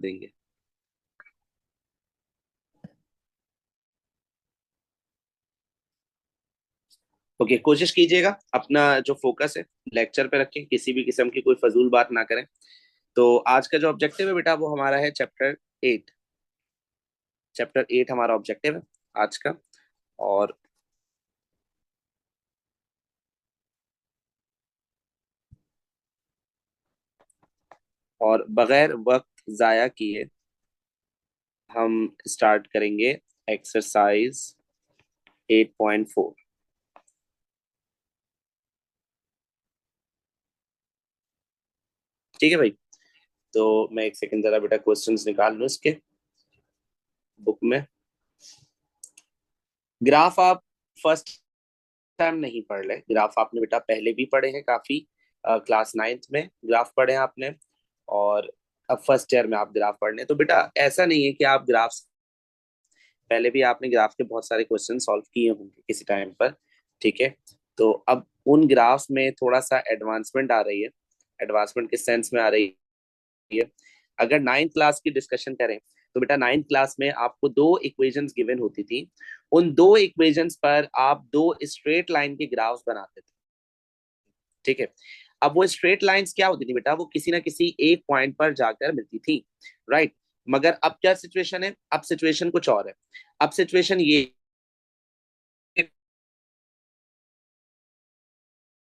देंगे। ओके, कोशिश कीजिएगा अपना जो फोकस है लेक्चर पे रखें, किसी भी किस्म की कोई फजूल बात ना करें। तो आज का जो ऑब्जेक्टिव है बेटा वो हमारा है चैप्टर 8। चैप्टर 8 हमारा ऑब्जेक्टिव है आज का। और बगैर वक्त जाया किए हम स्टार्ट करेंगे एक्सरसाइज 8.4। ठीक है भाई। तो मैं एक सेकंड जरा बेटा क्वेश्चंस निकाल लूं इसके बुक में। ग्राफ आप फर्स्ट टाइम नहीं पढ़ रहे, ग्राफ आपने बेटा पहले भी पढ़े हैं काफी। क्लास 9th में ग्राफ पढ़े हैं आपने, और अब फर्स्ट ईयर में आप ग्राफ पढ़ रहे हैं। तो बेटा ऐसा नहीं है कि आप ग्राफ, पहले भी आपने ग्राफ के बहुत सारे क्वेश्चन सॉल्व किए होंगे किसी टाइम पर। ठीक है। तो अब उन ग्राफ्स में थोड़ा सा एडवांसमेंट आ रही है, एडवांसमेंट के सेंस में आ रही है। अगर 9th क्लास की डिस्कशन करें तो बेटा 9th क्लास में आपको दो इक्वेशंस गिवन होती थी। उन दो इक्वेशंस पर आप दो स्ट्रेट लाइन के ग्राफ्स बनाते थे। ठीक है। अब वो स्ट्रेट लाइंस क्या होती थी बेटा, वो किसी ना किसी एक पॉइंट पर जाकर मिलती थी। राइट। मगर अब क्या सिचुएशन है, अब सिचुएशन कुछ और है। अब सिचुएशन ये,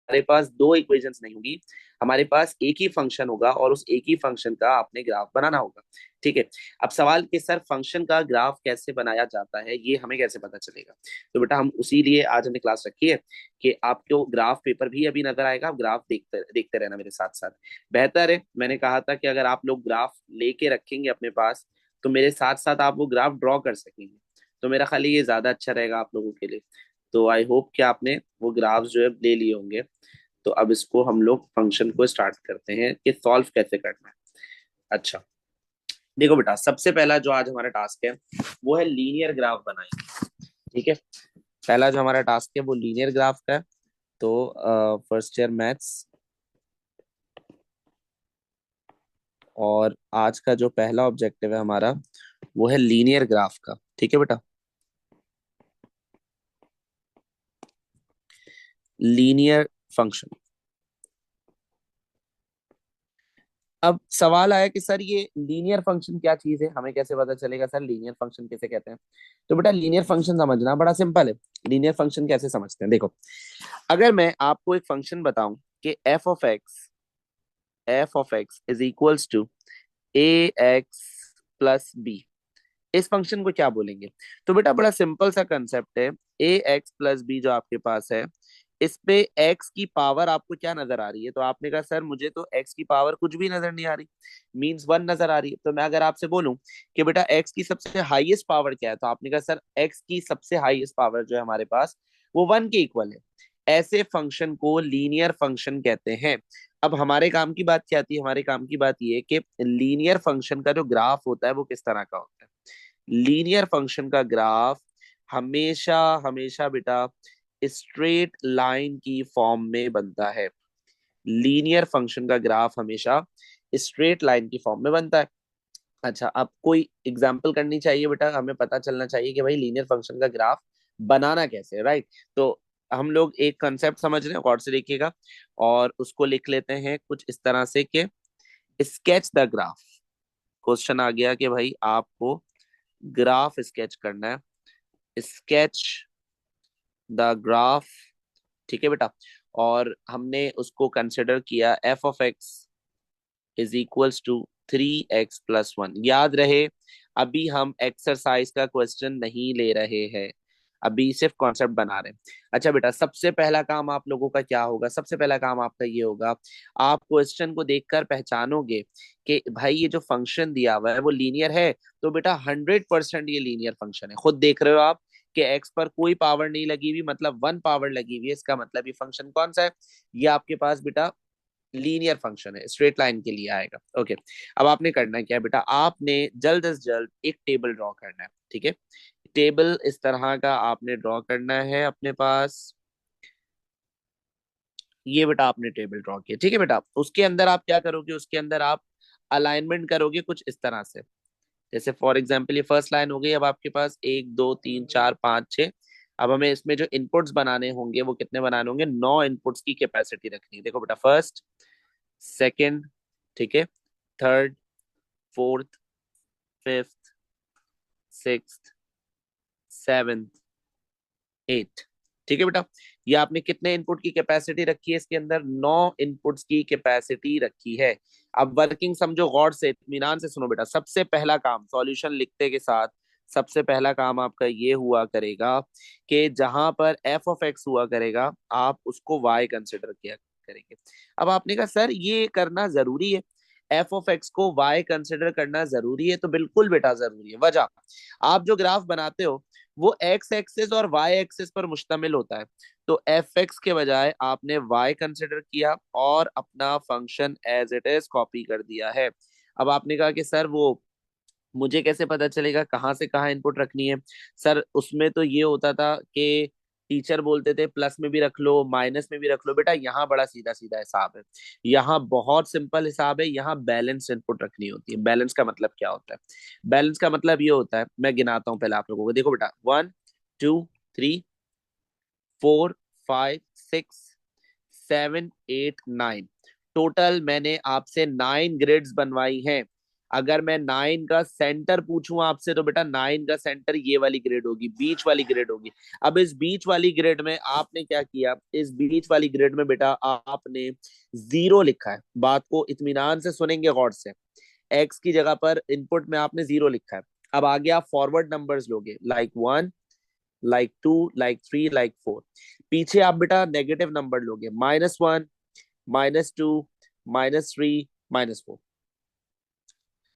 हमारे पास दो इक्वेशंस नहीं होगी, हमारे पास एक ही फंक्शन होगा और उस एक ही फंक्शन का आपने ग्राफ बनाना होगा। ठीक है। अब सवाल कि सर फंक्शन का ग्राफ कैसे बनाया जाता है, ये हमें कैसे पता चलेगा। तो बेटा हम उसी लिए आज हमने क्लास रखी है कि आपको ग्राफ पेपर भी अभी नजर आएगा, आप ग्राफ देखते देखते रहना मेरे साथ साथ। बेहतर है, मैंने कहा था कि अगर आप लोग ग्राफ लेके रखेंगे अपने पास तो मेरे साथ साथ आप वो ग्राफ ड्रॉ कर सकेंगे। तो मेरा ख्याल है ये ज्यादा अच्छा रहेगा आप लोगों के लिए। तो आई होप कि आपने वो ग्राफ्स जो है ले लिए होंगे। तो अब इसको हम लोग फंक्शन को स्टार्ट करते हैं कि सॉल्व कैसे करना है। अच्छा, देखो बेटा सबसे पहला जो आज हमारा टास्क है वो है लीनियर ग्राफ बनाएंगे। ठीक है। पहला जो हमारा टास्क है वो लीनियर ग्राफ का है। तो फर्स्ट ईयर मैथ्स, और आज का जो पहला ऑब्जेक्टिव है हमारा वो है लीनियर ग्राफ का। ठीक है बेटा, लीनियर फंक्शन। अब सवाल आया कि सर ये लीनियर फंक्शन क्या चीज है, हमें कैसे पता चलेगा सर लीनियर फंक्शन किसे कहते हैं। तो बेटा लीनियर फंक्शन समझना बड़ा सिंपल है। लीनियर फंक्शन कैसे समझते हैं, देखो अगर मैं आपको एक फंक्शन बताऊं कि F of X is equals to A X plus B, इस फंक्शन को क्या बोलेंगे। तो बेटा बड़ा सिंपल सा कंसेप्ट है। ए एक्स प्लस बी जो आपके पास है, इस पे एक्स की पावर आपको क्या नजर आ रही है। तो आपने कहा सर मुझे तो एक्स की पावर कुछ भी नजर नहीं आ रही, मींस 1 नजर आ रही है। तो मैं अगर आपसे बोलूं कि बेटा एक्स की सबसे हाईएस्ट पावर क्या है, तो आपने कहा सर एक्स की सबसे हाईएस्ट पावर जो है हमारे पास वो 1 के इक्वल है। ऐसे फंक्शन को लीनियर फंक्शन कहते हैं। अब हमारे काम की बात क्या आती है, हमारे काम की बात ये है कि लीनियर फंक्शन का जो ग्राफ होता है वो किस तरह का होता है। लीनियर फंक्शन का ग्राफ हमेशा हमेशा बेटा स्ट्रेट लाइन की फॉर्म में बनता है। लीनियर फंक्शन का ग्राफ हमेशा स्ट्रेट लाइन की फॉर्म में बनता है। अच्छा, अब कोई एग्जांपल करनी चाहिए बेटा, हमें पता चलना चाहिए कि भाई लीनियर फंक्शन का ग्राफ बनाना कैसे है, राइट। तो हम लोग एक कंसेप्ट समझ रहे हैं, गौर से देखिएगा, और उसको लिख लेते हैं कुछ इस तरह से कि स्केच द ग्राफ। क्वेश्चन आ गया कि भाई आपको ग्राफ स्केच करना है, स्केच द ग्राफ। ठीक है बेटा, और हमने उसको कंसिडर किया F of X is equals to 3x+1। याद रहे अभी हम एक्सरसाइज का क्वेश्चन नहीं ले रहे हैं, अभी सिर्फ कॉन्सेप्ट बना रहे हैं। अच्छा बेटा, सबसे पहला काम आप लोगों का क्या होगा, सबसे पहला काम आपका ये होगा, आप क्वेश्चन को देखकर पहचानोगे कि भाई ये जो फंक्शन दिया हुआ है वो लीनियर है। तो बेटा 100% ये लीनियर फंक्शन है। खुद देख रहे हो आप कि एक्स पर कोई पावर नहीं लगी हुई, मतलब 1 पावर लगी हुई है, इसका मतलब ये फंक्शन कौन सा है, ये आपके पास बेटा लीनियर फंक्शन है, स्ट्रेट लाइन के लिए आएगा। ओके। अब आपने करना क्या है बेटा, आपने जल्द से जल्द एक टेबल ड्रॉ करना है। ठीक है। टेबल इस तरह का आपने ड्रॉ करना है अपने पास। ये बेटा आपने टेबल ड्रॉ किया, ठीक है बेटा। उसके अंदर आप क्या करोगे, उसके अंदर आप अलाइनमेंट करोगे कुछ इस तरह से। जैसे फॉर एग्जाम्पल ये फर्स्ट लाइन हो गई, अब आपके पास 1 2 3 4 5 6। अब हमें इसमें जो इनपुट्स बनाने होंगे वो कितने बनाने होंगे, 9 इनपुट्स की कैपेसिटी रखनी है। देखो बेटा, फर्स्ट, सेकंड, ठीक है, third, fourth, fifth, sixth, seventh, eight. ठीक है बेटा, ये आपने कितने इनपुट की कैपेसिटी रखी है, इसके अंदर 9 इनपुट्स की कैपेसिटी रखी है। अब वर्किंग समझो, गौर से इत्मीनान से सुनो बेटा। सबसे पहला काम सॉल्यूशन लिखते के साथ, सबसे पहला काम आपका ये हुआ करेगा कि जहां पर एफ ऑफ एक्स हुआ करेगा आप उसको वाई कंसिडर किया करेंगे। अब आपने कहा सर ये करना जरूरी है, एफ ऑफ एक्स को वाई कंसिडर करना जरूरी है? तो बिल्कुल बेटा जरूरी है। वजह, आप जो ग्राफ बनाते हो वो एक्स एक्सिस और वाई एक्सिस पर मुश्तमिल होता है। तो एफ एक्स के बजाय आपने वाई कंसिडर किया और अपना function as it is copy कर दिया है। अब आपने कहा कि सर वो मुझे कैसे पता चलेगा कहाँ से कहाँ इनपुट रखनी है? सर उसमें तो ये होता था कि टीचर बोलते थे प्लस में भी रख लो माइनस में भी रख लो। बेटा यहाँ बड़ा सीधा सीधा हिसाब है, यहाँ बहुत सिंपल हिसाब है। यहाँ बैलेंस इनपुट रखनी होती है। बैलेंस का मतलब क्या होता है? बैलेंस का मतलब ये होता है, मैं गिनाता हूँ पहले आप लोगों को। देखो बेटा, 1 2 3 4 5 6 7 8 9, टोटल मैंने आपसे 9 ग्रिड्स बनवाई हैं। अगर मैं 9 का सेंटर पूछूं आपसे तो बेटा 9 का सेंटर ये वाली ग्रिड होगी, बीच वाली ग्रिड होगी। अब इस बीच वाली ग्रिड में आपने क्या किया, इस बीच वाली ग्रिड में बेटा आपने 0 लिखा है। बात को इत्मीनान से सुनेंगे गौर से। एक्स की जगह पर इनपुट में आपने 0 लिखा है। अब आगे आप फॉरवर्ड नंबर्स लोगे, लाइक 1, लाइक 2, लाइक 3, लाइक 4। पीछे आप बेटा नेगेटिव नंबर लोगे, -1, -2, -3, -4।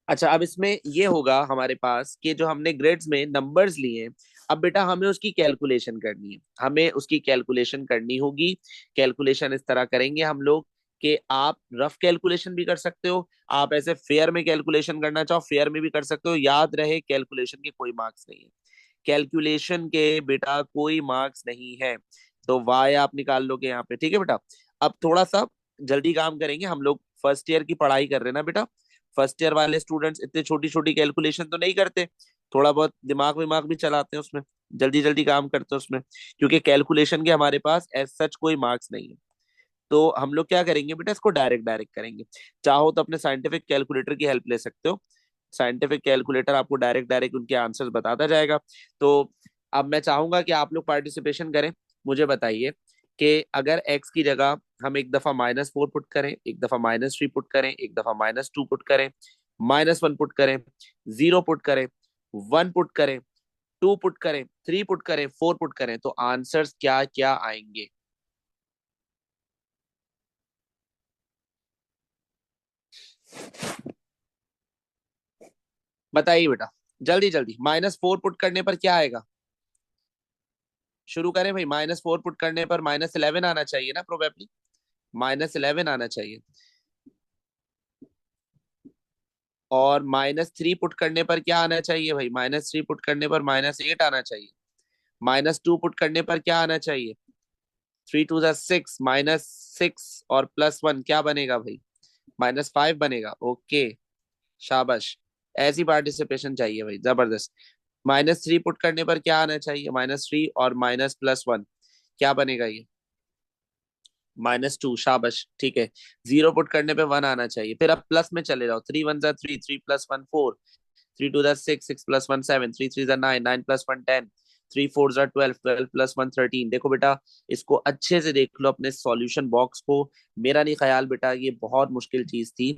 अच्छा, अब इसमें ये होगा हमारे पास कि जो हमने ग्रेड्स में नंबर्स लिए हैं, अब बेटा हमें उसकी कैलकुलेशन करनी है। हमें उसकी कैलकुलेशन करनी होगी। कैलकुलेशन इस तरह करेंगे हम लोग कि आप रफ कैलकुलेशन भी कर सकते हो, आप ऐसे फेयर में कैलकुलेशन करना चाहो फेयर में भी कर सकते हो। याद रहे कैलकुलेशन के कोई मार्क्स नहीं है। कैलकुलेशन के बेटा कोई मार्क्स नहीं है। तो वाई आप निकाल लोगे यहाँ पे, ठीक है बेटा। अब थोड़ा सा जल्दी काम करेंगे हम लोग, फर्स्ट ईयर की पढ़ाई कर रहे हैं ना बेटा। फर्स्ट ईयर वाले स्टूडेंट्स इतने छोटी छोटी कैलकुलेशन तो नहीं करते, थोड़ा बहुत दिमाग विमाग भी चलाते हैं उसमें, जल्दी जल्दी काम करते हैं उसमें। क्योंकि कैलकुलेशन के हमारे पास एज सच कोई मार्क्स नहीं है। तो हम लोग क्या करेंगे बेटा, इसको डायरेक्ट डायरेक्ट करेंगे। चाहो तो अपने साइंटिफिक कैलकुलेटर की हेल्प ले सकते हो। साइंटिफिक कैलकुलेटर आपको डायरेक्ट डायरेक्ट उनके आंसर्स बताता जाएगा। तो अब मैं चाहूंगा कि आप लोग पार्टिसिपेशन करें। मुझे बताइए कि अगर एक्स की जगह हम एक दफा -4 पुट करें, एक दफा -3 पुट करें, एक दफा -2 पुट करें, -1 पुट करें, 0 पुट करें, 1 पुट करें, 2 पुट करें, 3 पुट करें, 4 पुट करें, तो आंसर्स क्या क्या आएंगे? बताइए बेटा, जल्दी जल्दी। -4 पुट करने पर क्या आएगा? शुरू करें भाई। -4 पुट करने पर -11 आना चाहिए ना, प्रोबेबली -11 आना चाहिए। और -3 पुट करने पर क्या आना चाहिए भाई? -3 पुट करने पर -8 आना चाहिए। -2 पुट करने पर क्या आना चाहिए? 3 2 6, -6 और +1 क्या बनेगा भाई? -5 बनेगा। ओके, शाबाश। ऐसी पार्टिसिपेशन चाहिए भाई, जबरदस्त। -3 पुट करने पर क्या आना चाहिए? -3 और माइनस +1 क्या बनेगा ये? -2, शाबाश, ठीक है। 0 पुट करने पे 1 आना चाहिए। फिर अब प्लस में चले जाओ, 3 1 3, 3 + 1 4, 3 2 6, 6 + 1 7, 3 3 9, 9 + 1 10, 3 4 12, 12 + 1 13। देखो बेटा, इसको अच्छे से देख लो अपने सॉल्यूशन बॉक्स को। मेरा नहीं ख्याल बेटा ये बहुत मुश्किल चीज थी।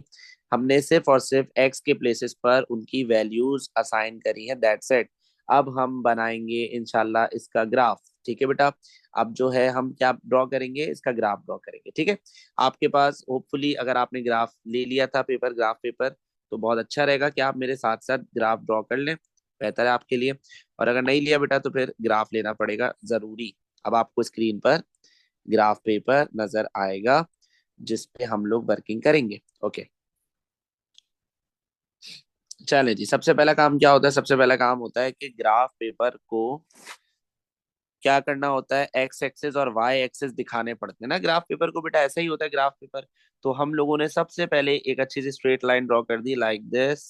हमने सिर्फ और सिर्फ एक्स के प्लेसेस पर उनकी वैल्यूज असाइन करी है, दैट्स इट। अब हम बनाएंगे इंशाल्लाह इसका ग्राफ, ठीक है बेटा। अब जो है हम क्या ड्रॉ करेंगे, इसका ग्राफ ड्रॉ करेंगे, ठीक है। आपके पास होपफुली अगर आपने ग्राफ ले लिया था पेपर, ग्राफ पेपर, तो बहुत अच्छा रहेगा कि आप मेरे साथ साथ ग्राफ ड्रॉ कर लें, बेहतर है आपके लिए। और अगर नहीं लिया बेटा तो फिर ग्राफ लेना पड़ेगा जरूरी। अब आपको स्क्रीन पर ग्राफ पेपर नजर आएगा जिस पे हम लोग वर्किंग करेंगे। ओके, चले जी। सबसे पहला काम क्या होता है? सबसे पहला काम होता है कि ग्राफ पेपर को क्या करना होता है, एक्स एक्सेस और वाई एक्सेस दिखाने पड़ते हैं ना ग्राफ पेपर को बेटा, ऐसा ही होता है ग्राफ पेपर। तो हम लोगों ने सबसे पहले एक अच्छी सी स्ट्रेट लाइन ड्रॉ कर दी लाइक दिस।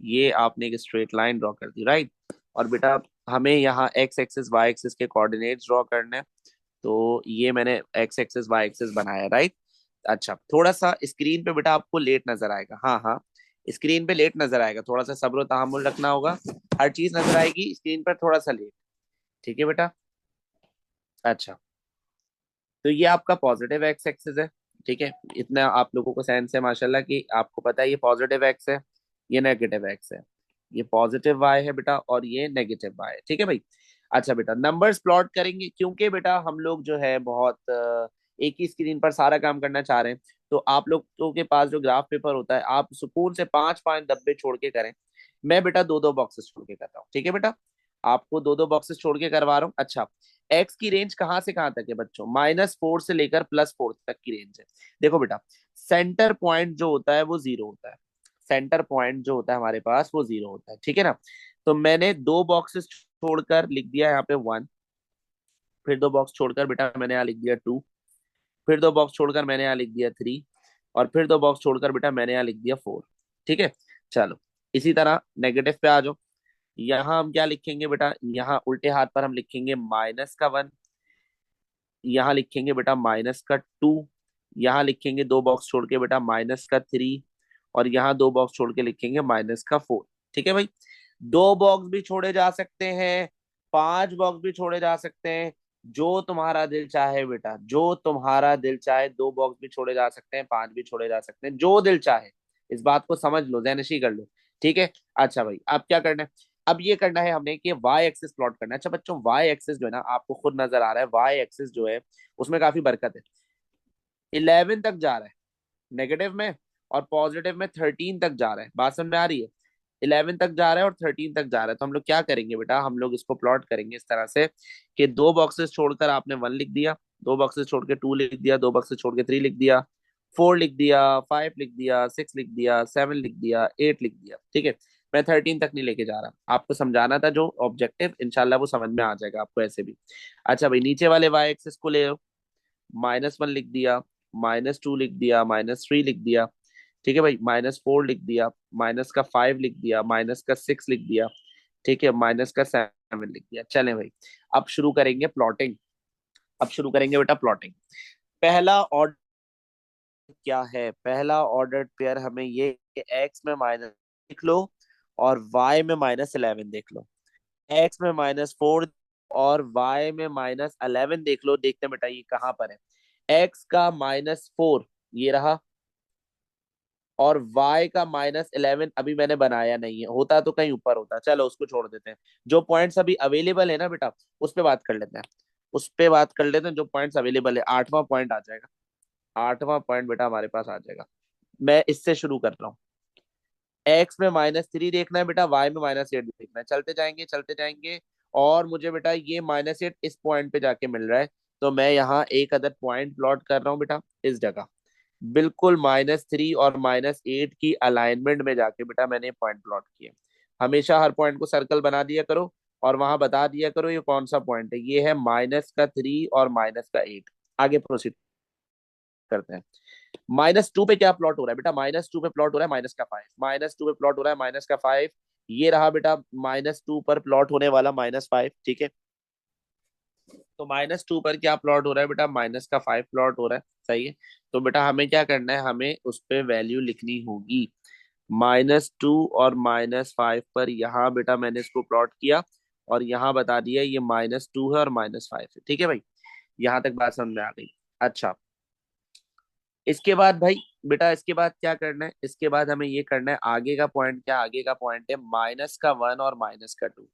ये आपने एक स्ट्रेट लाइन ड्रॉ कर दी, राइट। और बेटा हमें यहाँ एक्स एक्सेस वाई एक्सेस के कोऑर्डिनेट्स ड्रॉ करने हैं। तो ये मैंने एक्स एक्सेस वाई एक्सेस बनाया, राइट। अच्छा, थोड़ा सा स्क्रीन पे बेटा आपको लेट नजर आएगा, हाँ हाँ, स्क्रीन पे लेट नजर आएगा, थोड़ा सा सब्र तहम्मुल रखना होगा। हर चीज नजर आएगी स्क्रीन पर थोड़ा सा लेट। ठीक है बेटा। अच्छा, तो ये आपका पॉजिटिव एक्स एक्सिस है। ठीक है, इतना आप लोगों को सेंस है माशाल्लाह कि आपको पता है ये पॉजिटिव एक्स है, ये नेगेटिव एक्स है। ये पॉजिटिव वाई है बेटा और ये नेगेटिव वाई है। ठीक है भाई। अच्छा बेटा, नंबर्स प्लॉट करेंगे क्योंकि बेटा हम लोग जो है बहुत एक ही स्क्रीन पर सारा काम करना चाह रहे हैं। तो आप लोगों के पास जो ग्राफ पेपर होता है आप सुकून से पांच पांच डब्बे छोड़ के करें। मैं बेटा दो दो बॉक्सेस छोड़ के कर रहा हूँ, ठीक है बेटा। आपको दो दो बॉक्सेस छोड़ के करवा रहा हूँ। अच्छा, एक्स की रेंज कहां से कहां तक है बच्चों, -4 से लेकर +4 तक की रेंज है। देखो बेटा, सेंटर पॉइंट जो होता है वो 0 होता है। सेंटर पॉइंट जो होता है हमारे पास वो 0 होता है, ठीक है ना। तो मैंने दो बॉक्सेस छोड़कर लिख दिया यहाँ पे 1। फिर दो बॉक्स छोड़कर बेटा मैंने यहाँ लिख दिया 2। फिर दो बॉक्स छोड़कर मैंने यहाँ लिख दिया 3। और फिर दो बॉक्स छोड़कर बेटा मैंने यहाँ लिख दिया 4। ठीक है। चलो, इसी तरह नेगेटिव पे आ जाओ। यहाँ हम क्या लिखेंगे बेटा, यहाँ उल्टे हाथ पर हम लिखेंगे -1। यहाँ लिखेंगे बेटा -2। यहाँ लिखेंगे दो बॉक्स छोड़ के बेटा -3। और यहाँ दो बॉक्स छोड़ के लिखेंगे -4। ठीक है भाई। दो बॉक्स भी छोड़े जा सकते हैं, पांच बॉक्स भी छोड़े जा सकते हैं, जो तुम्हारा दिल चाहे बेटा, जो तुम्हारा दिल चाहे। दो बॉक्स भी छोड़े जा सकते हैं, पांच भी छोड़े जा सकते हैं, जो दिल चाहे। इस बात को समझ लो, ज़हनशी कर लो। ठीक है। अच्छा भाई, अब क्या करना है, अब ये करना है हमने कि वाई एक्सिस प्लॉट करना है। अच्छा बच्चों, वाई एक्सिस जो है ना आपको खुद नजर आ रहा है, वाई एक्सिस जो है उसमें काफी बरकत है। 11 तक जा रहा है नेगेटिव में, और पॉजिटिव में 13 तक जा रहा है। बात समझ में आ रही है। 11 तक जा रहा है और 13 तक जा रहा है। तो हम लोग क्या करेंगे बेटा, हम लोग इसको प्लॉट करेंगे इस तरह से कि दो बॉक्सेस छोड़कर आपने 1 लिख दिया, दो बॉक्सेस छोड़ के 2 लिख दिया, दो बॉक्सेस छोड़ के 3 लिख दिया, 4 लिख दिया, 5 लिख दिया, 6 लिख दिया, 7 लिख दिया, 8 लिख दिया। ठीक है। मैं 13 तक नहीं लेके जा रहा, आपको समझाना था जो ऑब्जेक्टिव, इंशाल्लाह वो समझ में आ जाएगा आपको ऐसे भी। अच्छा भाई, नीचे वाले वाई एक्सिस को ले लो। -1 लिख दिया, -2 लिख दिया, -3 लिख दिया। ठीक है भाई, -4 लिख दिया, -5 लिख दिया, -6 लिख दिया। ठीक है, -7 लिख दिया। चलें भाई, अब शुरू करेंगे प्लॉटिंग। अब शुरू करेंगे बेटा प्लॉटिंग। पहला ऑर्डर क्या है, पहला ऑर्डर पेयर हमें ये एक्स में माइनस देख लो और वाई में -11 देख लो। एक्स में -4 और वाई में -11 देख लो। देखते हैं बेटा ये कहाँ पर है। एक्स का -4 ये रहा, और y का -11 अभी मैंने बनाया नहीं है, होता तो कहीं ऊपर होता। चलो उसको छोड़ देते हैं। जो पॉइंट्स अभी अवेलेबल है ना बेटा, उस पे बात कर लेते हैं। उस पे बात कर लेते हैं, जो पॉइंट्स अवेलेबल है। आठवां पॉइंट आ जाएगा, आठवां पॉइंट बेटा हमारे पास आ जाएगा। मैं इससे शुरू कर रहा हूँ। एक्स में -3 देखना है बेटा, वाई में -8 देखना है। चलते जाएंगे चलते जाएंगे, और मुझे बेटा ये -8 इस पॉइंट पे जाके मिल रहा है। तो मैं यहाँ एक अदर पॉइंट प्लॉट कर रहा हूँ बेटा इस जगह। बिल्कुल -3 और -8 की अलाइनमेंट में जाके बेटा मैंने पॉइंट प्लॉट किया। हमेशा हर पॉइंट को सर्कल बना दिया करो और वहां बता दिया करो ये कौन सा पॉइंट है। ये है -3 और -8। आगे प्रोसीड करते हैं। -2 पे क्या प्लॉट हो रहा है बेटा, -2 पे प्लॉट हो रहा है -5। -2 पे प्लॉट हो रहा है -5। ये रहा बेटा -2 पर प्लॉट होने वाला -5। ठीक है। तो -2 पर क्या प्लॉट हो रहा है बेटा, -5 प्लॉट हो रहा है। सही है। तो बेटा हमें क्या करना है, हमें उस पे वैल्यू लिखनी होगी। -2 और -5 पर यहाँ बेटा मैंने इसको प्लॉट किया, और यहाँ बता दिया ये -2 है और -5 है। ठीक है भाई, यहाँ तक बात समझ में आ गई। अच्छा, इसके बाद भाई बेटा, इसके बाद क्या करना है, इसके बाद हमें ये करना है, आगे का पॉइंट क्या, आगे का पॉइंट है -1 और -2।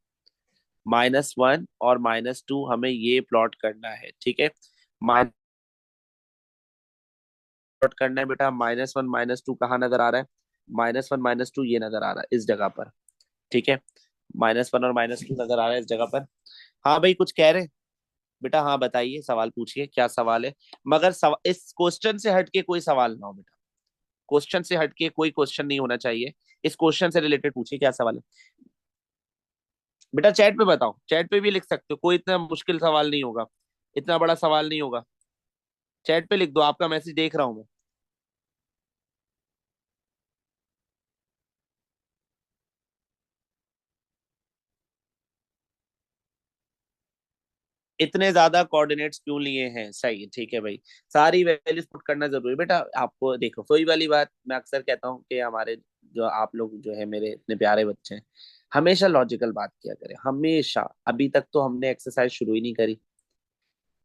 -1 और -2 हमें ये प्लॉट करना है। ठीक है। माइनस प्लॉट करना है बेटा, -1 -2 कहाँ नजर आ रहा है, -1 -2 ये नजर आ रहा है इस जगह पर। ठीक है। -1 और -2 नजर आ रहा है इस जगह पर। हाँ भाई, कुछ कह रहे हैं बेटा, हाँ बताइए, सवाल पूछिए, क्या सवाल है। मगर इस क्वेश्चन से हट के कोई सवाल ना हो बेटा, क्वेश्चन से हट के कोई क्वेश्चन नहीं होना चाहिए। इस क्वेश्चन से रिलेटेड पूछिए क्या सवाल है। बेटा चैट पे बताओ, चैट पे भी लिख सकते हो, कोई इतना मुश्किल सवाल नहीं होगा, इतना बड़ा सवाल नहीं होगा। चैट पे लिख दो, आपका मैसेज देख रहा हूं मैं। इतने ज्यादा कोऑर्डिनेट्स क्यों लिए हैं, सही है, ठीक है भाई। सारी वैल्यूज पुट करना जरूरी है बेटा। आपको देखो, वही वाली बात मैं अक्सर कहता हूँ कि हमारे जो आप लोग जो है मेरे इतने प्यारे बच्चे हैं, हमेशा लॉजिकल बात किया करें, हमेशा। अभी तक तो हमने एक्सरसाइज शुरू ही नहीं करी।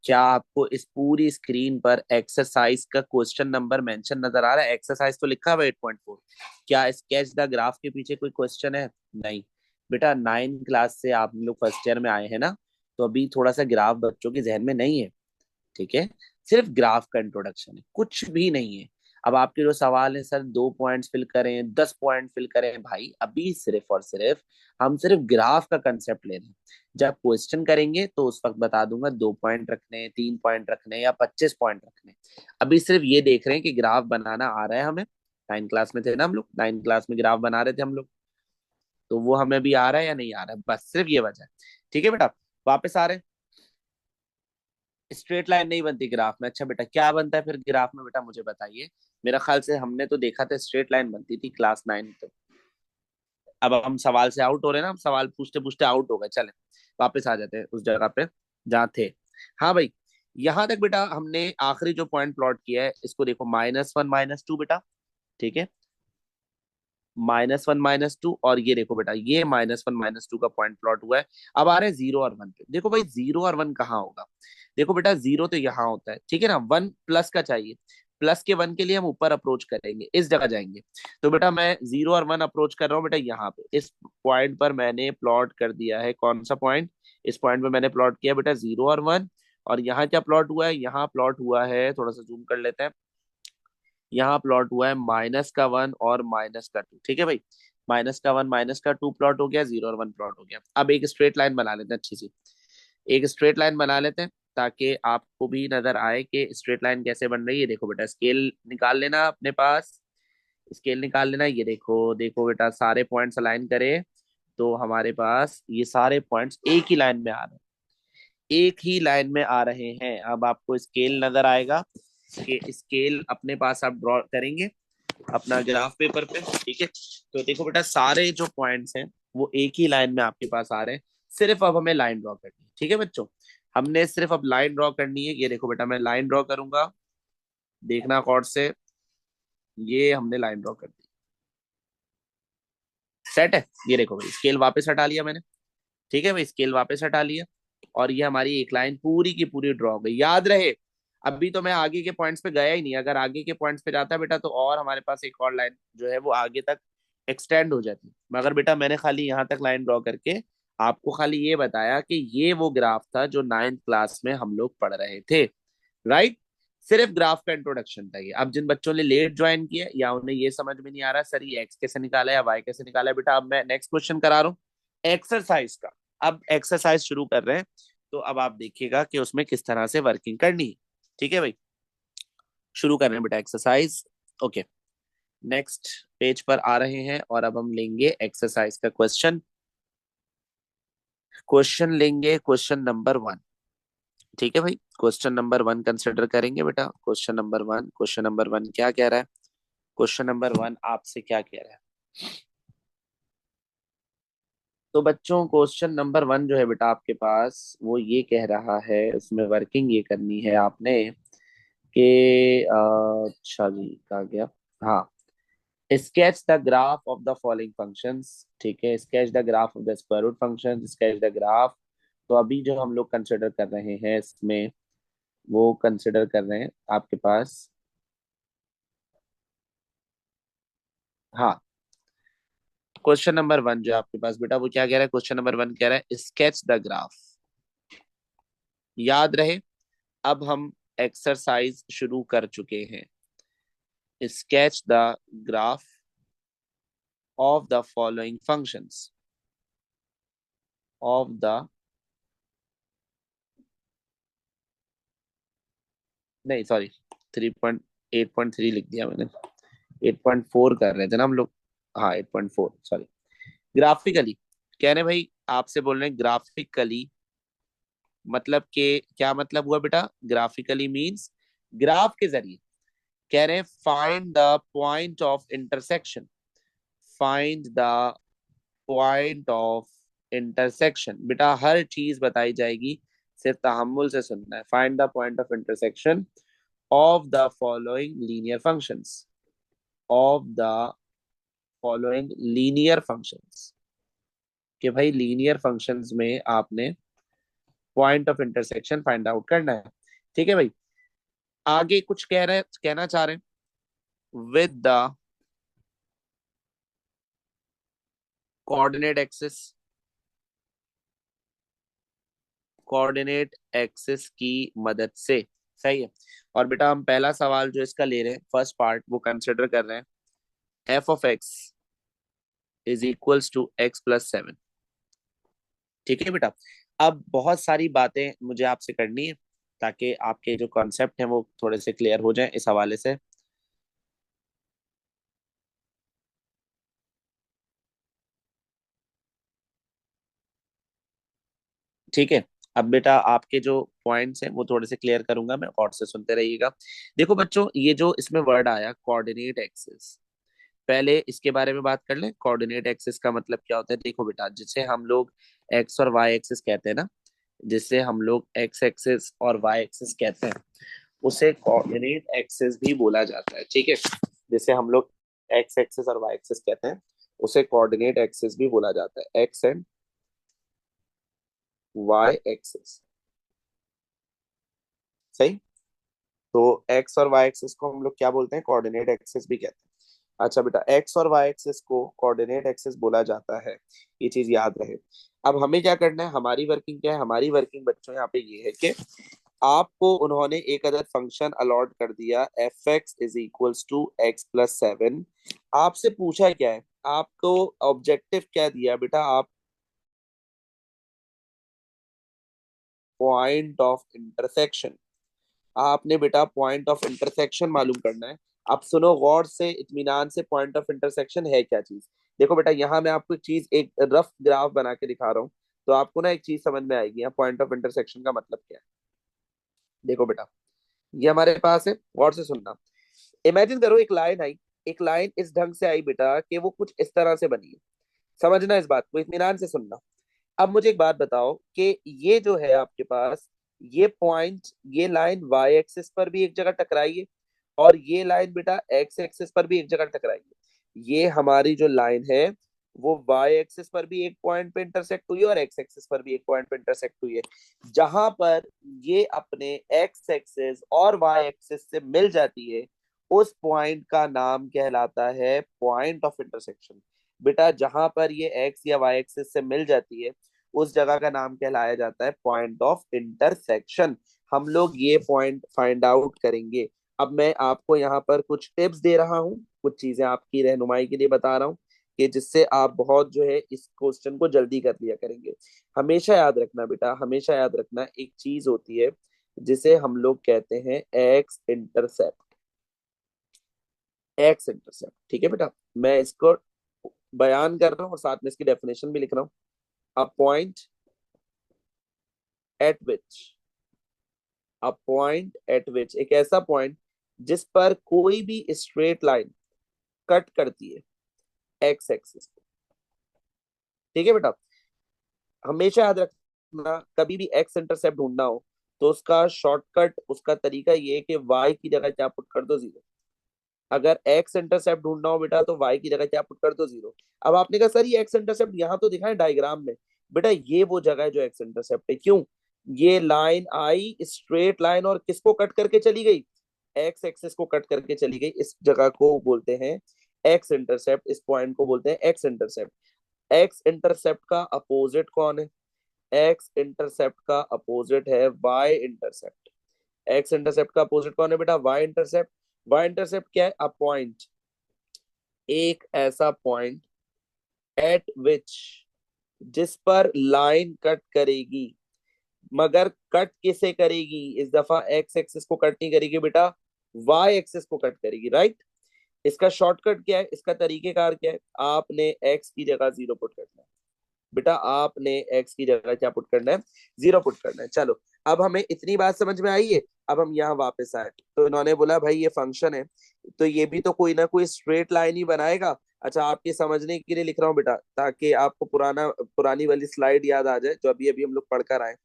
क्या आपको इस पूरी स्क्रीन पर एक्सरसाइज का क्वेश्चन नंबर मेंशन नजर आ रहा है? एक्सरसाइज तो लिखा हुआ है 8.4। क्या स्केच द ग्राफ के पीछे कोई क्वेश्चन है? नहीं। बेटा 9 क्लास से आप लोग फर्स्ट ईयर में आए हैं ना, तो अभी थोड़ा सा ग्राफ बच्चों के जहन में नहीं है, ठीक है। सिर्फ ग्राफ का इंट्रोडक्शन है, कुछ भी नहीं है। अब आपके जो सवाल है, सर 2 पॉइंट्स फिल करें, 10 पॉइंट फिल करें, भाई अभी सिर्फ और सिर्फ हम सिर्फ ग्राफ का कंसेप्ट ले रहे हैं। जब क्वेश्चन करेंगे तो उस वक्त बता दूंगा 2 पॉइंट रखने हैं, 3 पॉइंट रखने हैं या 25 पॉइंट रखने हैं। अभी सिर्फ ये देख रहे हैं कि ग्राफ बनाना आ रहा है हमें। 9 क्लास में थे ना हम लोग, 9 क्लास में ग्राफ बना रहे थे हम लोग, तो वो हमें भी आ रहा है या नहीं आ रहा है, बस सिर्फ ये वजह है। ठीक है बेटा, वापस आ रहे हैं। स्ट्रेट लाइन नहीं बनती ग्राफ में, अच्छा बेटा क्या बनता है फिर ग्राफ में, बेटा मुझे बताइए। मेरा ख्याल से हमने तो देखा था स्ट्रेट लाइन बनती थी क्लास 9 तक। अब हम सवाल से आउट हो रहे हैं ना, हम सवाल पूछते पूछते आउट हो गए, चले वापस आ जाते हैं उस जगह पे जहाँ थे। हाँ भाई, यहाँ तक बेटा हमने आखिरी जो पॉइंट प्लॉट किया है, इसको देखो, -1 -2 बेटा, ठीक है। -1 -2, और ये देखो बेटा, ये -1 -2 का पॉइंट प्लॉट हुआ है। अब आ रहे हैं 0 और 1 पे। देखो भाई 0 और 1 कहाँ होगा? देखो बेटा, 0 तो यहाँ होता है, ठीक है ना। 1 प्लस का चाहिए, प्लस के 1 के लिए हम ऊपर अप्रोच करेंगे, इस जगह जाएंगे। तो बेटा मैं 0 और 1 अप्रोच कर रहा हूँ बेटा, यहाँ पे इस पॉइंट पर मैंने प्लॉट कर दिया है। कौन सा पॉइंट? इस पॉइंट पे मैंने प्लॉट किया बेटा 0 और 1। और यहाँ क्या प्लॉट हुआ है? यहाँ प्लॉट हुआ है, थोड़ा सा जूम कर लेते हैं, यहाँ प्लॉट हुआ है -1 और -2, ठीक है भाई। -1 -2 प्लॉट हो गया, 0 और 1 प्लॉट हो गया। अब एक स्ट्रेट लाइन बना लेते हैं अच्छी सी, एक स्ट्रेट लाइन बना लेते हैं, ताकि आपको भी नजर आए कि स्ट्रेट लाइन कैसे बन रही है। देखो बेटा, स्केल निकाल लेना अपने पास, स्केल निकाल लेना। ये देखो, देखो बेटा, सारे पॉइंट्स अलाइन करें तो हमारे पास ये सारे पॉइंट्स एक ही लाइन में आ रहे हैं, एक ही लाइन में आ रहे हैं। अब आपको स्केल नजर आएगा कि स्केल अपने पास आप ड्रॉ करेंगे अपना ग्राफ पेपर पे, ठीक है। तो देखो बेटा, सारे जो पॉइंट्स हैं वो एक ही लाइन में आपके पास आ रहे हैं। सिर्फ अब हमें लाइन ड्रॉ करनी है, ठीक है बच्चों। हमने सिर्फ अब लाइन ड्रॉ करनी है। ये देखो बेटा, मैं लाइन ड्रॉ करूंगा, देखना कॉर्ड से, ये हमने लाइन ड्रॉ कर दी, सेट है। ये देखो भाई, स्केल वापस हटा लिया मैंने, ठीक है भाई, स्केल वापस हटा लिया, और ये हमारी एक लाइन पूरी की पूरी ड्रॉ हो गई। याद रहे, अभी तो मैं आगे के पॉइंट्स पे गया ही नहीं, अगर आगे के पॉइंट्स पे जाता बेटा तो और हमारे पास एक और लाइन जो है वो आगे तक एक्सटेंड हो जाती। मगर बेटा मैंने खाली यहाँ तक लाइन ड्रॉ करके आपको खाली ये बताया कि ये वो ग्राफ था जो 9 क्लास में हम लोग पढ़ रहे थे, राइट। सिर्फ ग्राफ का इंट्रोडक्शन था ये। अब जिन बच्चों ने लेट ज्वाइन किया या उन्हें ये समझ में नहीं आ रहा सर ये एक्स कैसे निकाला है या वाई कैसे निकाला है, बेटा अब मैं नेक्स्ट क्वेश्चन करा रहा हूँ एक्सरसाइज का। अब एक्सरसाइज शुरू कर रहे हैं, तो अब आप देखिएगा कि उसमें किस तरह से वर्किंग करनी है, ठीक है भाई। शुरू कर रहे हैं बेटा एक्सरसाइज, ओके। नेक्स्ट पेज पर आ रहे हैं और अब हम लेंगे एक्सरसाइज का क्वेश्चन। क्वेश्चन लेंगे क्वेश्चन नंबर 1, ठीक है भाई। क्वेश्चन नंबर 1 कंसिडर करेंगे बेटा। क्वेश्चन नंबर 1, क्वेश्चन नंबर 1 क्या कह रहा है? क्वेश्चन नंबर 1 आपसे क्या कह रहा है? तो बच्चों क्वेश्चन नंबर 1 जो है बेटा आपके पास, वो ये कह रहा है, उसमें वर्किंग ये करनी है आपने कि अच्छा जी कहाँ गया, हाँ, sketch the graph of the following functions, ठीक है। Sketch the graph of the square root function, sketch the graph. तो अभी जो हम लोग कंसिडर कर रहे हैं इसमें, वो कंसिडर कर रहे हैं आपके पास, हाँ, क्वेश्चन नंबर 1 जो है आपके पास बेटा, वो क्या कह रहा है? क्वेश्चन नंबर 1 कह रहा है स्केच द ग्राफ। याद रहे, अब हम एक्सरसाइज शुरू कर चुके हैं। Sketch the graph of the following functions, of the, नहीं सॉरी, 3.8.3 लिख दिया मैंने, 8.4 कर रहे थे ना हम लोग, हाँ 8.4 सॉरी। ग्राफिकली कह रहे भाई, आपसे बोल रहे हैं ग्राफिकली, मतलब के क्या मतलब हुआ बेटा? ग्राफिकली मींस ग्राफ के जरिए। कह रहे हैं find the point of intersection, find the point of intersection. बेटा हर चीज बताई जाएगी, सिर्फ तहम्मुल से सुनना है। Find the point of intersection of the following linear functions, of the following linear functions. कि भाई लीनियर फंक्शंस में आपने point of intersection find out करना है। ठीक है भाई। आगे कुछ कह रहे कहना चाह रहे हैं, with the coordinate axis, coordinate axis की मदद से। सही है। और बेटा हम पहला सवाल जो इसका ले रहे हैं, फर्स्ट पार्ट, वो कंसिडर कर रहे हैं F of X is equals to X plus 7। ठीक है बेटा। अब बहुत सारी बातें मुझे आपसे करनी है, ताकि आपके जो कॉन्सेप्ट हैं वो थोड़े से क्लियर हो जाएं इस हवाले से। ठीक है। अब बेटा आपके जो पॉइंट्स हैं वो थोड़े से क्लियर करूंगा मैं, और से सुनते रहिएगा। देखो बच्चों, ये जो इसमें वर्ड आया कोऑर्डिनेट एक्सिस, पहले इसके बारे में बात कर लें। कोऑर्डिनेट एक्सिस का मतलब क्या होता है? देखो बेटा, जिसे हम लोग एक्स और वाई एक्सिस कहते हैं ना, जिसे हम लोग एक्स एक्सिस और वाई एक्सिस कहते हैं, उसे कोऑर्डिनेट एक्सिस भी बोला जाता है। ठीक है। जिसे हम लोग एक्स एक्सिस और वाई एक्सिस कहते हैं, उसे कोऑर्डिनेट एक्सिस भी बोला जाता है, एक्स एंड वाई एक्सिस। सही। तो एक्स और वाई एक्सिस को हम लोग क्या बोलते हैं? कोऑर्डिनेट एक्सिस भी कहते हैं। अच्छा बेटा, एक्स और वाई एक्सिस को कोऑर्डिनेट एक्सिस बोला जाता है, ये चीज याद रहे। अब हमें क्या करना है? हमारी वर्किंग क्या है? हमारी वर्किंग बच्चों यहाँ पे ये है कि आपको उन्होंने एक अदर फंक्शन अलॉट कर दिया, F X is equals to X plus 7। आपसे पूछा क्या है? आपको ऑब्जेक्टिव क्या दिया बेटा? आप पॉइंट ऑफ इंटरसेक्शन, आपने बेटा पॉइंट ऑफ इंटरसेक्शन मालूम करना है। अब सुनो गौर से, इत्मीनान से, पॉइंट ऑफ इंटरसेक्शन है क्या चीज। देखो बेटा, यहाँ मैं आपको एक चीज, एक रफ ग्राफ बना के दिखा रहा हूँ, तो आपको ना एक चीज समझ में आएगी यहाँ पॉइंट ऑफ इंटरसेक्शन का मतलब क्या है। देखो बेटा, ये हमारे पास है, गौर से सुनना। इमेजिन करो एक लाइन आई, एक लाइन इस ढंग से आई बेटा कि वो कुछ इस तरह से बनी है। समझना इस बात को, इत्मीनान से सुनना। अब मुझे एक बात बताओ कि ये जो है आपके पास, ये पॉइंट, ये लाइन वाई एक्सिस पर भी एक जगह टकराई है, और ये लाइन बेटा एक्स एक्सिस पर भी एक जगह टकराई है। ये हमारी जो लाइन है वो वाई एक्सिस पर भी एक पॉइंट पे इंटरसेक्ट हुई है, और एक्स एक्सिस पर भी एक पॉइंट पे इंटरसेक्ट हुई है। जहां पर ये अपने एक्स एक्सिस और वाई एक्सिस से मिल जाती है, उस पॉइंट का नाम कहलाता है पॉइंट ऑफ इंटरसेक्शन। बेटा जहां पर ये एक्स या वाई एक्सिस से मिल जाती है, उस जगह का नाम कहलाया जाता है पॉइंट ऑफ इंटरसेक्शन। हम लोग ये पॉइंट फाइंड आउट करेंगे। अब मैं आपको यहाँ पर कुछ टिप्स दे रहा हूँ, कुछ चीजें आपकी रहनुमाई के लिए बता रहा हूँ, कि जिससे आप बहुत जो है इस क्वेश्चन को जल्दी कर लिया करेंगे। हमेशा याद रखना बेटा, हमेशा याद रखना, एक चीज होती है जिसे हम लोग कहते हैं एक्स इंटरसेप्ट। एक्स इंटरसेप्ट, ठीक है बेटा। मैं इसको बयान कर रहा हूँ और साथ में इसकी डेफिनेशन भी लिख रहा हूँ। A point eight which, a point eight विच, एक ऐसा पॉइंट जिस पर कोई भी स्ट्रेट लाइन कट करती है एक्स एक्सिस को। ठीक है बेटा। हमेशा याद रखना, कभी भी एक्स इंटरसेप्ट ढूंढना हो तो उसका शॉर्टकट, उसका तरीका ये है कि वाई की जगह क्या पुट कर दो? जीरो। अगर एक्स इंटरसेप्ट ढूंढना हो बेटा तो वाई की जगह क्या पुट कर दो? जीरो। अब आपने कहा सर ये एक्स इंटरसेप्ट यहाँ तो दिखा है डायग्राम में। बेटा ये वो जगह है जो एक्स इंटरसेप्ट है। क्यों? ये लाइन आई स्ट्रेट लाइन, और किसको कट करके चली गई? एक्स एक्सिस को कट करके चली गई। इस जगह को बोलते हैं एक्स इंटरसेप्ट, इस पॉइंट को बोलते हैं एक्स इंटरसेप्ट। एक्स इंटरसेप्ट का अपोजिट कौन है? एक्स इंटरसेप्ट का अपोजिट है वाई इंटरसेप्ट। एक्स इंटरसेप्ट का अपोजिट कौन है बेटा? Y intercept. वाई इंटरसेप्ट क्या है? अ पॉइंट, एक ऐसा पॉइंट एट विच, जिस पर लाइन कट करेगी, मगर कट किसे करेगी? इस दफा एक्स एक्सिस को कट नहीं करेगी बेटा, वाई एक्सिस को कट करेगी, राइट। इसका शॉर्टकट क्या है? इसका तरीकेकार क्या है? आपने एक्स की जगह जीरो पुट करना है। बेटा आपने x की जगह क्या पुट करना है, 0 पुट करना है। चलो अब हमें इतनी बात समझ में आई है। अब हम यहाँ वापस आए तो इन्होंने बोला भाई ये फंक्शन है तो ये भी तो कोई ना कोई स्ट्रेट लाइन ही बनाएगा। अच्छा आपके समझने के लिए लिख रहा हूँ बेटा, ताकि आपको पुरानी वाली स्लाइड याद आ जाए जो अभी अभी हम लोग पढ़कर आए।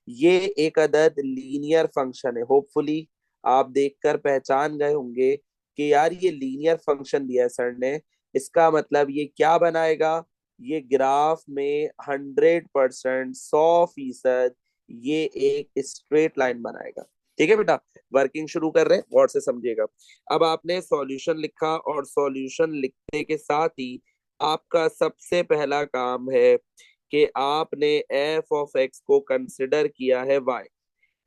ये एक अदद लीनियर फंक्शन है। होपफुली आप देखकर पहचान गए होंगे कि यार ये लीनियर फंक्शन दिया है सर ने, इसका मतलब ये क्या बनाएगा, ये ग्राफ में 100%, 100% ये एक स्ट्रेट लाइन बनाएगा। ठीक है बेटा, वर्किंग शुरू कर रहे हैं, गौर से समझिएगा। अब आपने सॉल्यूशन लिखा और सॉल्यूशन लिखने के साथ ही आपका सबसे पहला काम है कि आपने एफ ऑफ एक्स को कंसिडर किया है वाई।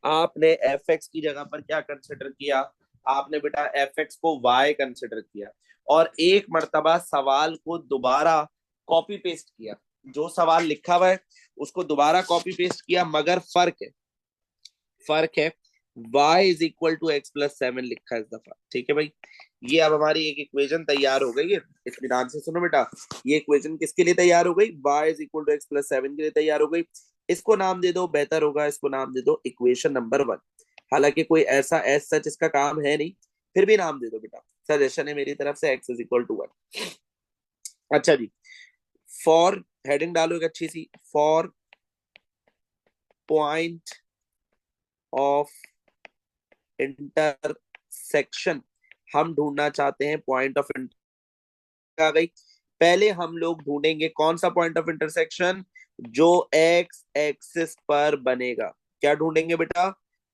आपने एफ एक्स की जगह पर क्या कंसिडर किया, आपने बेटा एफ एक्स को वाई कंसिडर किया और एक मर्तबा सवाल को दोबारा कॉपी पेस्ट किया। जो सवाल लिखा हुआ है उसको दोबारा कॉपी पेस्ट किया, मगर फर्क है y is equal to X plus 7 लिखा है इस दफा। ठीक है भाई, ये अब हमारी एक इक्वेशन तैयार हो गई है। इत्मीनान से सुनो बेटा, ये इक्वेशन किसके लिए तैयार हो गई, y is equal to X plus 7 के लिए तैयार हो गई। इसको नाम दे दो, बेहतर होगा इसको नाम दे दो इक्वेशन नंबर 1। हालांकि कोई ऐसा एज सच इसका काम है नहीं, फिर भी नाम दे दो बेटा, सजेशन है मेरी तरफ से, एक्स इज इक्वल टू 1। अच्छा जी, फॉर हेडिंग डालो एक अच्छी सी, फॉर पॉइंट ऑफ इंटरसेक्शन। हम ढूंढना चाहते हैं पॉइंट ऑफ आ गई। पहले हम लोग ढूंढेंगे कौन सा पॉइंट ऑफ इंटरसेक्शन, जो एक्स एक्सिस पर बनेगा। क्या ढूंढेंगे बेटा,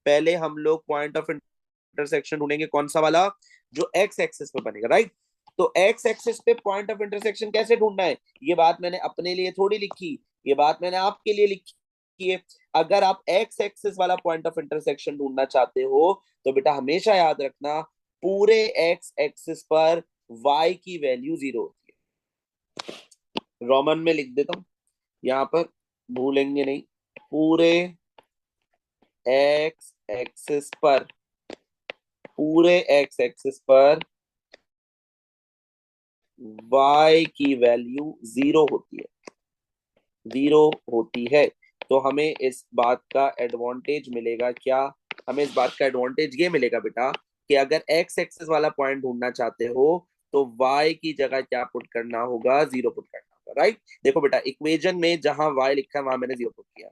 पहले हम लोग पॉइंट ऑफ इंटरसेक्शन ढूंढेंगे, कौन सा वाला, जो एक्स एक्सिस पर बनेगा, राइट। तो एक्स एक्सिस पे पॉइंट ऑफ इंटरसेक्शन कैसे ढूंढना है, ये बात मैंने अपने लिए थोड़ी लिखी, ये बात मैंने आपके लिए लिखी है। अगर आप एक्स एक्सिस वाला पॉइंट ऑफ इंटरसेक्शन ढूंढना चाहते हो तो बेटा हमेशा याद रखना, पूरे एक्स एक्सिस पर y की वैल्यू 0 होती है। रोमन में लिख देता हूं यहां पर, भूलेंगे नहीं। पूरे एक्स एक्सिस पर, पूरे एक्स एक्सिस पर y की वैल्यू 0 होती है, 0 होती है। तो हमें इस बात का एडवांटेज मिलेगा क्या, हमें इस बात का एडवांटेज ये मिलेगा बेटा कि अगर एक्स एक्सिस वाला पॉइंट ढूंढना चाहते हो तो y की जगह क्या पुट करना होगा, 0 पुट करना होगा, राइट। देखो बेटा इक्वेशन में जहां y लिखा है वहां मैंने 0 पुट किया,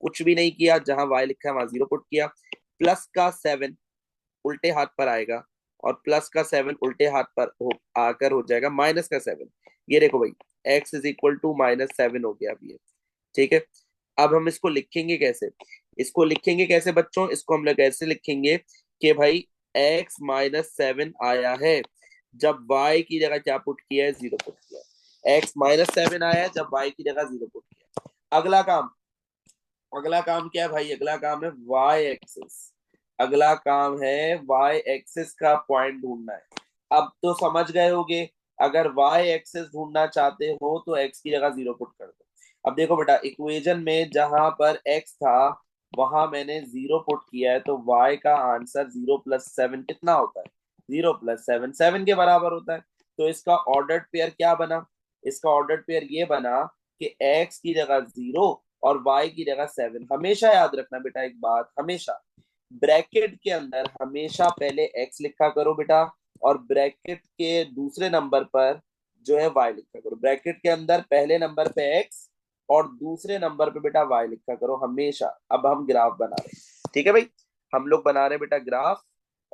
कुछ भी नहीं किया, जहां y लिखा है वहां 0 पुट किया। प्लस का 7 उल्टे हाथ पर आएगा और प्लस का 7 उल्टे हाथ पर आकर हो जाएगा माइनस का 7। ये देखो भाई, x इज इक्वल टू -7 हो गया अभी ये। ठीक है, अब हम इसको लिखेंगे कैसे, इसको लिखेंगे कैसे बच्चों, इसको हम लोग ऐसे लिखेंगे कि भाई x-7 आया है जब y की जगह क्या पुट किया है, 0 पुट किया है। x-7 आया है जब y की जगह 0 पुट किया है। अगला काम क्या है भाई, अगला काम है y एक्सिस, अगला काम है y एक्सिस का पॉइंट ढूंढना है। अब तो समझ गए होगे, अगर y एक्सिस ढूंढना चाहते हो तो x की जगह 0 पुट कर दो। अब देखो बेटा इक्वेशन में जहां पर x था वहां मैंने 0 पुट किया है, तो y का आंसर 0+7 कितना होता है, 0+7 7 के बराबर होता है। तो इसका ऑर्डर्ड पेयर क्या बना, इसका ऑर्डर्ड पेयर ये बना कि x की जगह 0 और y की जगह 7। हमेशा याद रखना बेटा एक बात, हमेशा ब्रैकेट के अंदर हमेशा पहले x लिखा करो बेटा, और ब्रैकेट के दूसरे नंबर पर जो है y लिखा करो। ब्रैकेट के अंदर पहले नंबर पे x और दूसरे नंबर पे बेटा y लिखा करो हमेशा। अब हम ग्राफ बना रहे हैं, ठीक है भाई, हम लोग बना रहे हैं बेटा ग्राफ,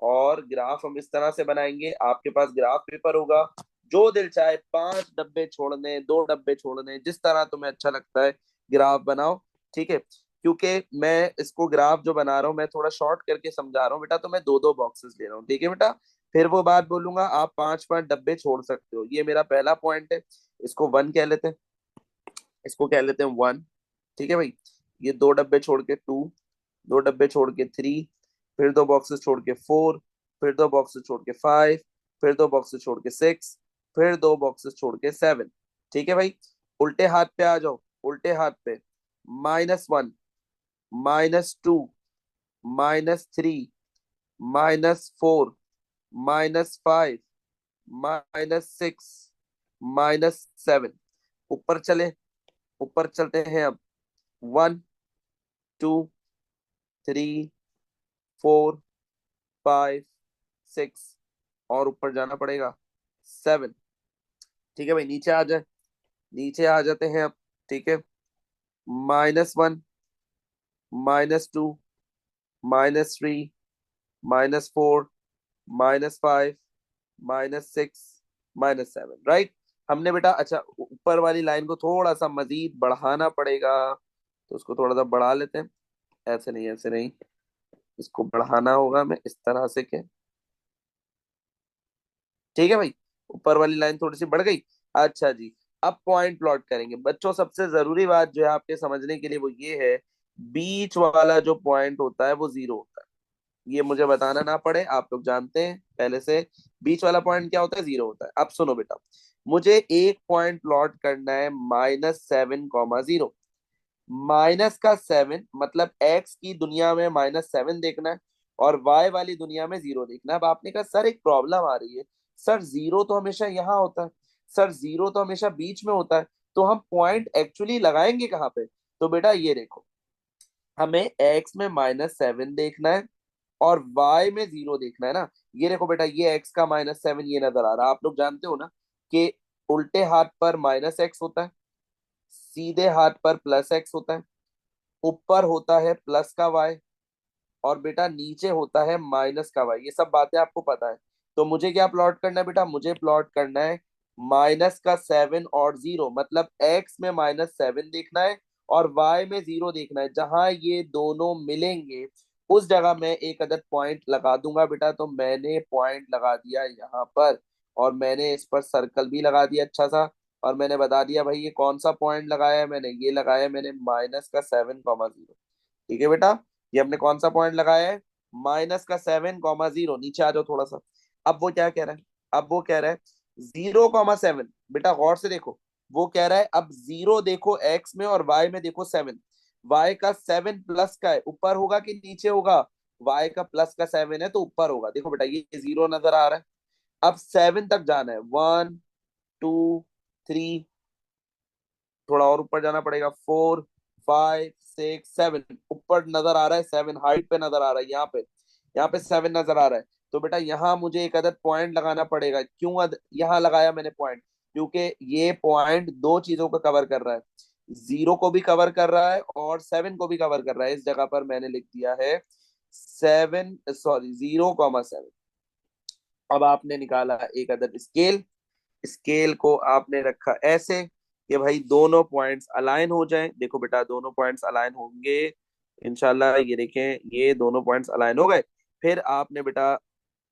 और ग्राफ हम इस तरह से बनाएंगे, आपके पास ग्राफ पेपर होगा, जो दिल चाहे 5 डब्बे छोड़ने, 2 डब्बे छोड़ने, जिस तरह तुम्हें अच्छा लगता है ग्राफ बनाओ। ठीक है, क्योंकि मैं इसको ग्राफ जो बना रहा हूँ मैं थोड़ा शॉर्ट करके समझा रहा हूँ बेटा, तो मैं 2 2 बॉक्सेस ले रहा हूँ। ठीक है बेटा, फिर वो बात बोलूंगा, आप 5 5 डब्बे छोड़ सकते हो। ये मेरा पहला पॉइंट है, इसको 1 कह लेते हैं, इसको कह लेते हैं 1। ठीक है भाई, ये 2 डब्बे छोड़ के 2, 2 डब्बे छोड़ के 3, फिर 2 बॉक्सेस छोड़ के 4, फिर 2 बॉक्सेस छोड़ के 5, फिर 2 बॉक्सेस छोड़ के 6, फिर 2 बॉक्सेस छोड़ के 7। ठीक है भाई, उल्टे हाथ पे आ जाओ, उल्टे हाथ पे -1, -2, -3, -4, -5, -6, -7। ऊपर चले, ऊपर चलते हैं अब। 1 2 3 4 5 6, और ऊपर जाना पड़ेगा 7। ठीक है भाई, नीचे आ जाए, नीचे आ जाते हैं अब। ठीक है, -1, -2, -3, -4, -5, -6, -7, राइट। हमने बेटा, अच्छा ऊपर वाली लाइन को थोड़ा सा मजीद बढ़ाना पड़ेगा, तो उसको थोड़ा सा बढ़ा लेते हैं। ऐसे नहीं, ऐसे नहीं, इसको बढ़ाना होगा मैं इस तरह से के। ठीक है भाई, ऊपर वाली लाइन थोड़ी सी बढ़ गई। अच्छा जी, अब पॉइंट प्लॉट करेंगे बच्चों। सबसे जरूरी बात जो है आपके समझने के लिए वो ये है, बीच वाला जो पॉइंट होता है वो 0 होता है। ये मुझे बताना ना पड़े, आप लोग जानते हैं पहले से। बीच वाला पॉइंट क्या होता है? 0 होता है। अब सुनो बेटा, मुझे एक पॉइंट प्लॉट करना है -7, 0। -7 मतलब एक्स की दुनिया में -7 देखना है, और वाई वाली दुनिया में 0 देखना है। अब आपने कहा सर एक प्रॉब्लम आ रही है, सर 0 तो हमेशा यहाँ होता है, सर 0 तो हमेशा बीच में होता है, तो हम पॉइंट एक्चुअली लगाएंगे कहाँ पे? तो बेटा ये देखो, हमें एक्स में -7 देखना है और वाई में 0 देखना है ना। ये देखो बेटा, ये एक्स का -7 ये नजर आ रहा है। आप लोग जानते हो ना कि उल्टे हाथ पर -x होता है, सीधे हाथ पर +x होता है, ऊपर होता है प्लस का वाई, और बेटा नीचे होता है माइनस का वाई। ये सब बातें आपको पता है। तो मुझे क्या प्लॉट करना है बेटा? मुझे प्लॉट करना है -7 और 0, मतलब एक्स में -7 देखना है और वाई में 0 देखना है। जहां ये दोनों मिलेंगे उस जगह मैं एक अदद पॉइंट लगा दूंगा बेटा। तो मैंने पॉइंट लगा दिया यहाँ पर, और मैंने इस पर सर्कल भी लगा दिया अच्छा सा, और मैंने बता दिया भाई ये कौन सा पॉइंट लगाया है मैंने। ये लगाया है मैंने -7, 0। ठीक है बेटा, ये हमने कौन सा पॉइंट लगाया है? -7, 0। नीचे आ जाओ थोड़ा सा। अब वो क्या कह रहा है? अब वो कह रहा है 0, 7। बेटा गौर से देखो, वो कह रहा है अब 0 देखो एक्स में और वाई में देखो 7। वाई का 7 प्लस का है, ऊपर होगा कि नीचे होगा? वाई का प्लस का 7 है तो ऊपर होगा। देखो बेटा ये 0 नजर आ रहा है। अब 7 तक जाना है, 1 2 3, थोड़ा और ऊपर जाना पड़ेगा, 4 5 6 7। ऊपर नजर आ रहा है 7, हाइट पे नजर आ रहा है, यहाँ पे 7 नजर आ रहा है। तो बेटा यहाँ मुझे एक अदद पॉइंट लगाना पड़ेगा। क्यों यहाँ लगाया मैंने पॉइंट? क्योंकि ये पॉइंट दो चीजों को कवर कर रहा है, 0 को भी कवर कर रहा है और 7 को भी कवर कर रहा है। इस जगह पर मैंने लिख दिया है 7, सॉरी 0, 7। अब आपने निकाला एक अदद स्केल, स्केल को आपने रखा ऐसे कि भाई दोनों पॉइंट्स अलाइन हो जाएं। देखो बेटा दोनों पॉइंट्स अलाइन होंगे इंशाल्लाह। ये देखें, ये दोनों पॉइंट्स अलाइन हो गए। फिर आपने बेटा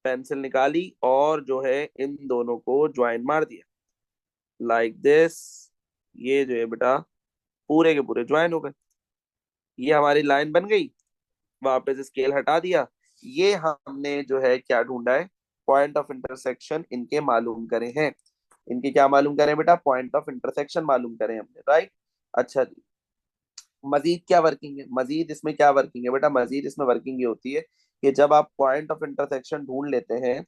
पेंसिल निकाली और जो है इन दोनों को ज्वाइन मार दिया, लाइक दिस। ये जो है बेटा पूरे के पूरे ज्वाइन हो गए। ये हमारी लाइन बन गई। वापस स्केल हटा दिया। ये हमने जो है क्या ढूंढा है? पॉइंट ऑफ इंटरसेक्शन इनके मालूम करे हैं। इनके क्या मालूम करें बेटा? पॉइंट ऑफ इंटरसेक्शन मालूम करें हमने, राइट। अच्छा जी, मजीद क्या वर्किंग है? मजीद इसमें क्या वर्किंग है बेटा? मजीद इसमें वर्किंग ये होती है कि जब आप पॉइंट ऑफ इंटरसेक्शन ढूंढ लेते हैं,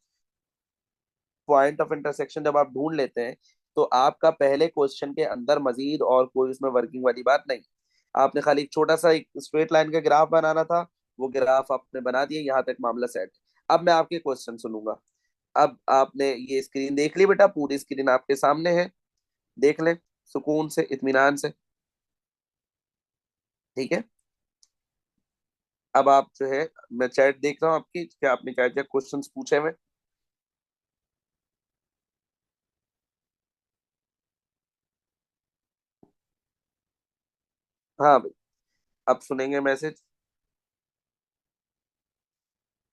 पॉइंट ऑफ इंटरसेक्शन जब आप ढूंढ लेते हैं, तो आपका पहले क्वेश्चन के अंदर मजीद और कोई इसमें वर्किंग वाली बात नहीं। आपने खाली एक छोटा सा एक स्ट्रेट लाइन का ग्राफ बनाना था, वो ग्राफ आपने बना दिया, यहाँ तक मामला सेट। अब मैं आपके क्वेश्चन सुनूंगा। अब आपने ये स्क्रीन देख ली बेटा, पूरी स्क्रीन आपके सामने है, देख लें सुकून से, इत्मीनान से। ठीक है, अब आप जो है, मैं चैट देख रहा हूँ आपकी, क्या आपने क्या क्या क्वेश्चंस पूछे हुए? हाँ भाई, अब सुनेंगे मैसेज।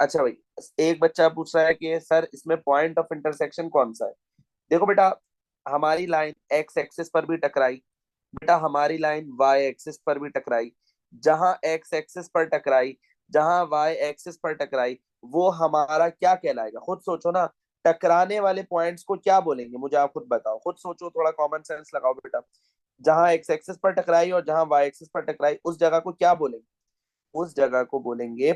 अच्छा भाई, एक बच्चा पूछ रहा है कि सर इसमें पॉइंट ऑफ इंटरसेक्शन कौन सा है? देखो बेटा, हमारी लाइन एक्स एक्सिस पर भी टकराई, बेटा हमारी लाइन वाई एक्सिस पर भी टकराई। जहां एक्स एक्सिस पर टकराई, जहां वाई एक्सिस पर टकराई, वो हमारा क्या कहलाएगा? खुद सोचो ना। टकराने वाले पॉइंट्स को क्या बोलेंगे? मुझे आप खुद बताओ, खुद सोचो, थोड़ा कॉमन सेंस लगाओ बेटा। जहां एक्स एक्सिस पर टकराई और जहां वाई एक्सिस पर टकराई, उस जगह को क्या बोलेंगे? उस जगह को बोलेंगे